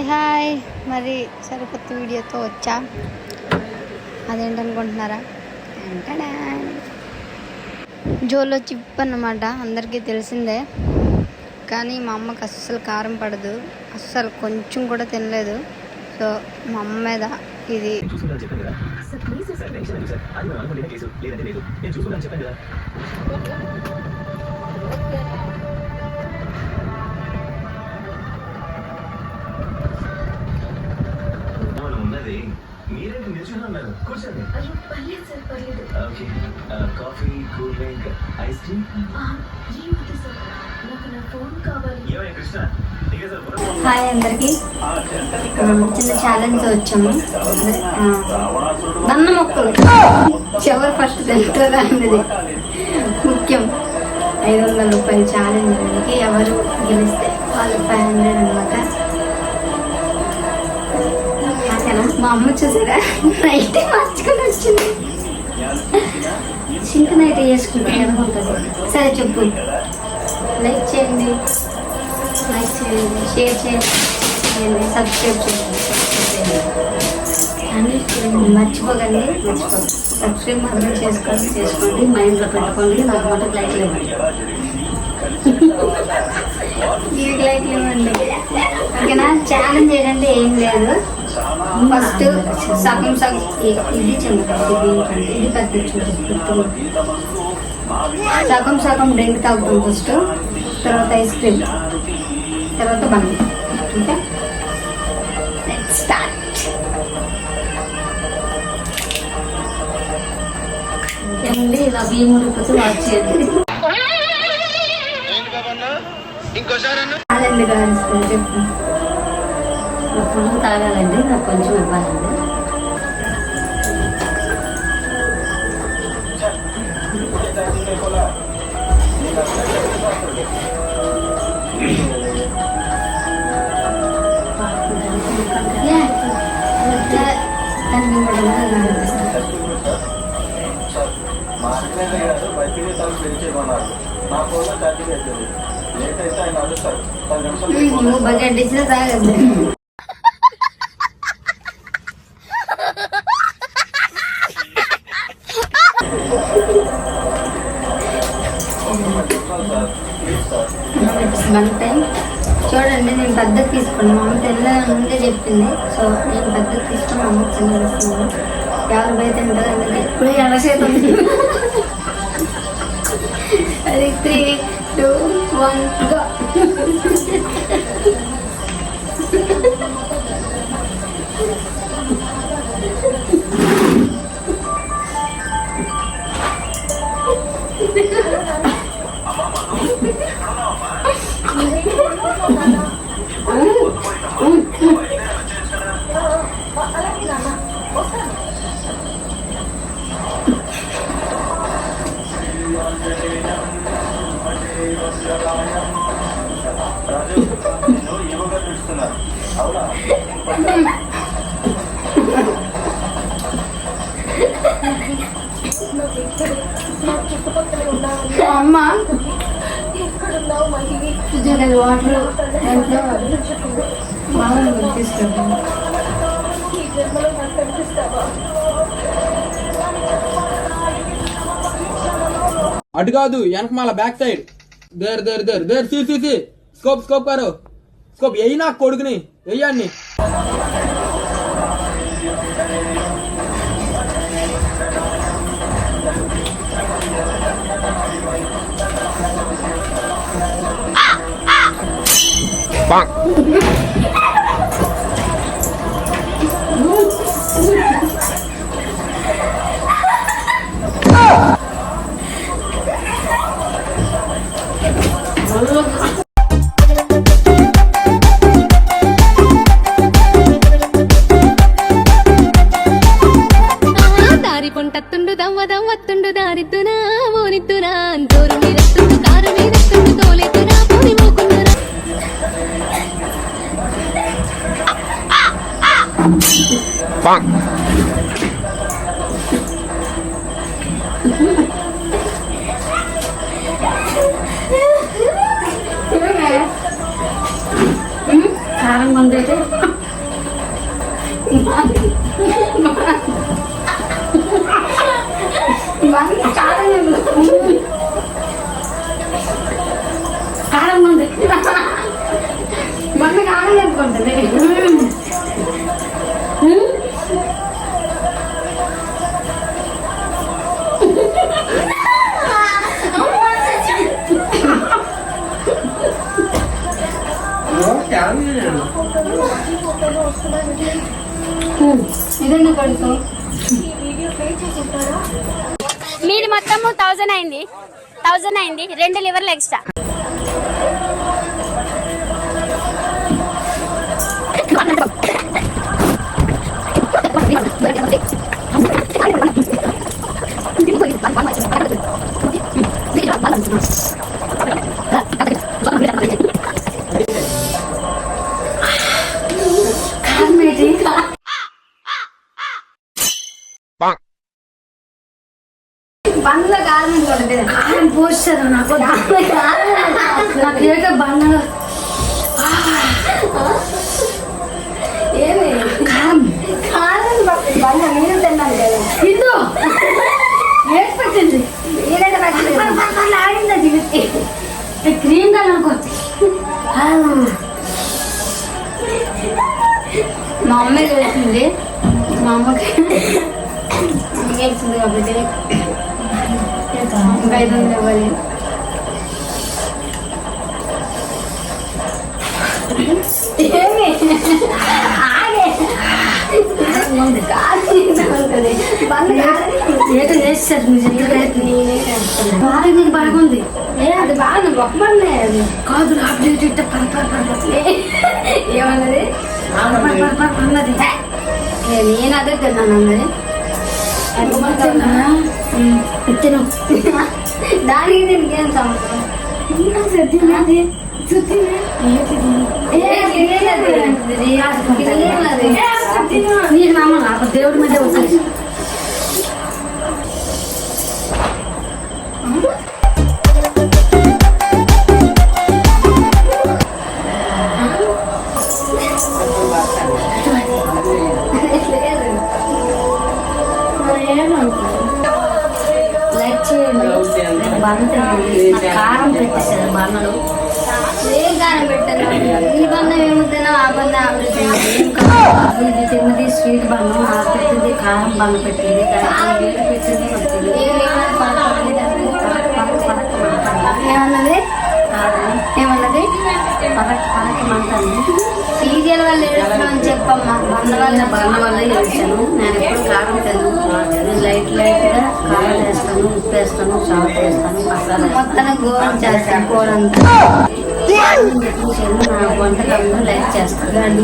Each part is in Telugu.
హాయ్ మరి సరికొత్త వీడియోతో వచ్చా. అదేంటనుకుంటున్నారా, ఏంటనే జోలో చిప్ అన్నమాట. అందరికీ తెలిసిందే, కానీ మా అమ్మకి అస్సలు కారం పడదు, అస్సలు కొంచెం కూడా తినలేదు. సో మా అమ్మ మీద ఇది మీరేంటి నిల్చుని ఉన్నారు? కూర్చోండి. Okay, coffee, cool drink, ice cream. ఏమయ్య కృష్ణ? హాయ్ అందరికి. చిన్న ఛాలెంజ్ వచ్చాము. దన్న మొక్కలు ఎవరు ఫస్ట్ తింటారా అనేది ముఖ్యం. 500 రూపాయలు ఛాలెంజ్. ఎవరు గెలిస్తే వాళ్ళు 500 అనమాట. మా అమ్మ చూసారా, నైట్ మార్చుకొని వచ్చింది. సింక్ నైట్ వేసుకుంటే అనుకుంటుంది. సరే చెప్పు. లైక్ చేయండి, షేర్ చేయండి, సబ్స్క్రైబ్ చేయండి. కానీ మర్చిపోకండి, సబ్స్క్రైబ్ మాత్రం చేసుకోండి. మైండ్లో పెట్టుకోండి. నాకు మాత్రం లైక్లు ఇవ్వండి, వీడికి లైక్లు ఇవ్వండి. ఓకేనా? ఛాలెంజ్ ఏంటంటే ఏం లేదు. ఫస్ట్ సగం ఇది చెందుతుంది, ఇది కత్తించు. సగం డ్రింక్ తాగుతాం ఫస్ట్, తర్వాత ఐస్ క్రీమ్, తర్వాత బండి. Okay, let's start. ఏమండి, ఇలా బియ్యం ఉడిపోతే వాచ్ చేయండి. ఛాలెంజ్ కాదు, చెప్పు. ఫుల్ తాగాలండి, నాకు కొంచెం ఇవ్వాలండి. నువ్వు బకెట్ ఇచ్చినా తాగద్దు. వన్ టైం చూడండి, నేను పెద్దది తీసుకున్నాను. మా అమ్మ తెల్ల ముందే చెప్పింది. సో నేను పెద్దది తీసుకుని అమ్మ చిన్న తీసుకున్నాను. ఎవరు బయట తింటారు అందుకే ఇప్పుడు ఎడసేతం. అది 3, 2, 1 గో. అమ్మ వాటర్ తీసుకుంటాను. అటు కాదు, వెనకమాల back side. There there there there సి స్కోప్ కారు స్కోప్. ఎయ్యి నాకు కొడుకుని వెయ్యాన్ని. దారి పొంటత్తుండు దవ్వదవ్వత్తుండు దారిద్దునా ఓనిద్దునా జోరు మీదత్తుండు కారు మీదత్తుండు తోలెత్తునా పోని మోకుండురా. కారం ఉందైతే కారం ఉంది మొన్న కారం చెప్పుకుంటుంది ఇదన్నా కడుతూ మీది మొత్తం 1000 అయింది 2 లివర్లు ఎక్స్ట్రా. బండ్లో కారం ఉంటుంది కారం పోస్తారు నాకు నాకేట బండలో ఏమి కారం కారం బండ నేను తిన్నాను కదా ఇదో వేసి పెట్టింది ఆడింది అది క్రీమ్ కలర్ అనుకోవచ్చు మా అమ్మే చేసింది మా అమ్మకి వేసింది కాబట్టి 500 ఇవ్వాలి. ఏమి ఆగే ముందు కాదు ఉంటుంది బంద ఏదో చేస్తారు నిజంగా నేనే చేస్తాను బాగా నీకు బాగుంది అది బాగా గొప్ప బండే అది కాదు అప్డేట్ ఇట్ట ఏమన్నది అన్నది నేను అదే తిన్నాను అన్నది తిను దానికి దీనికి ఏం సంవత్సరం నీకు నమ్మ నాకు దేవుడి మీద వచ్చేసి లైక్ చేయండి బంద కారం పెట్టేసారు బండలు ఏం కారం పెట్టాను ఈ బంధం ఏముంటుందో ఆ బంధం ఆవిడ ఇది తిన్నది స్వీట్ బంధం ఆ పెట్టింది కారం బంద పెట్టింది పెట్టింది ఏమన్నది ఏమన్నది పరక్ మంటాను సీరియల్ వల్ల ఏడుస్తున్నామని చెప్పమ్మా బంధ వల్ల బండ వల్ల చేశాను నేను ఎప్పుడు కారం తిన్నాను లైట్ లైట్గా కారం వేస్తాను ఉప్పు వేస్తాను సాల్ట్ వేస్తాను మసాలా మొత్తం గోరం చేస్తాను కూరంతా నా వంటకాలను లైక్ చేస్తాను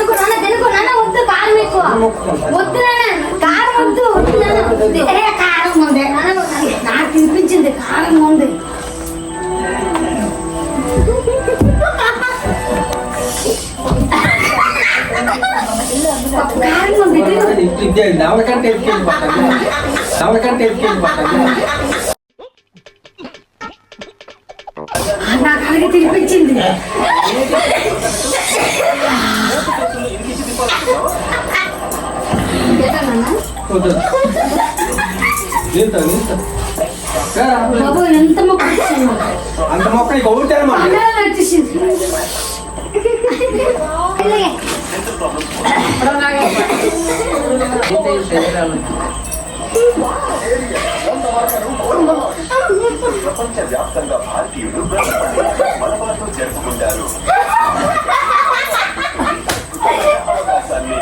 తెలుగు నాన్న వద్దు కారం ఎక్కువ వద్దు నాన్న కారం వద్దు కారం ఉంది నాకు తినిపించింది కారం ఉంది కారం ఉంది నవలకంటే నాకు అలాగే తినిపించింది బాబు ఎంత మొక్క ఇచ్చాను అంత మొక్క నీకు ఒకటి వచ్చేసింది డెంటల్ ప్రాబ్లమ్స్ ప్రపంచ వ్యాప్తంగా భారతీయులు మలబార్తో జరుపుకుంటారు. అవకాశాన్ని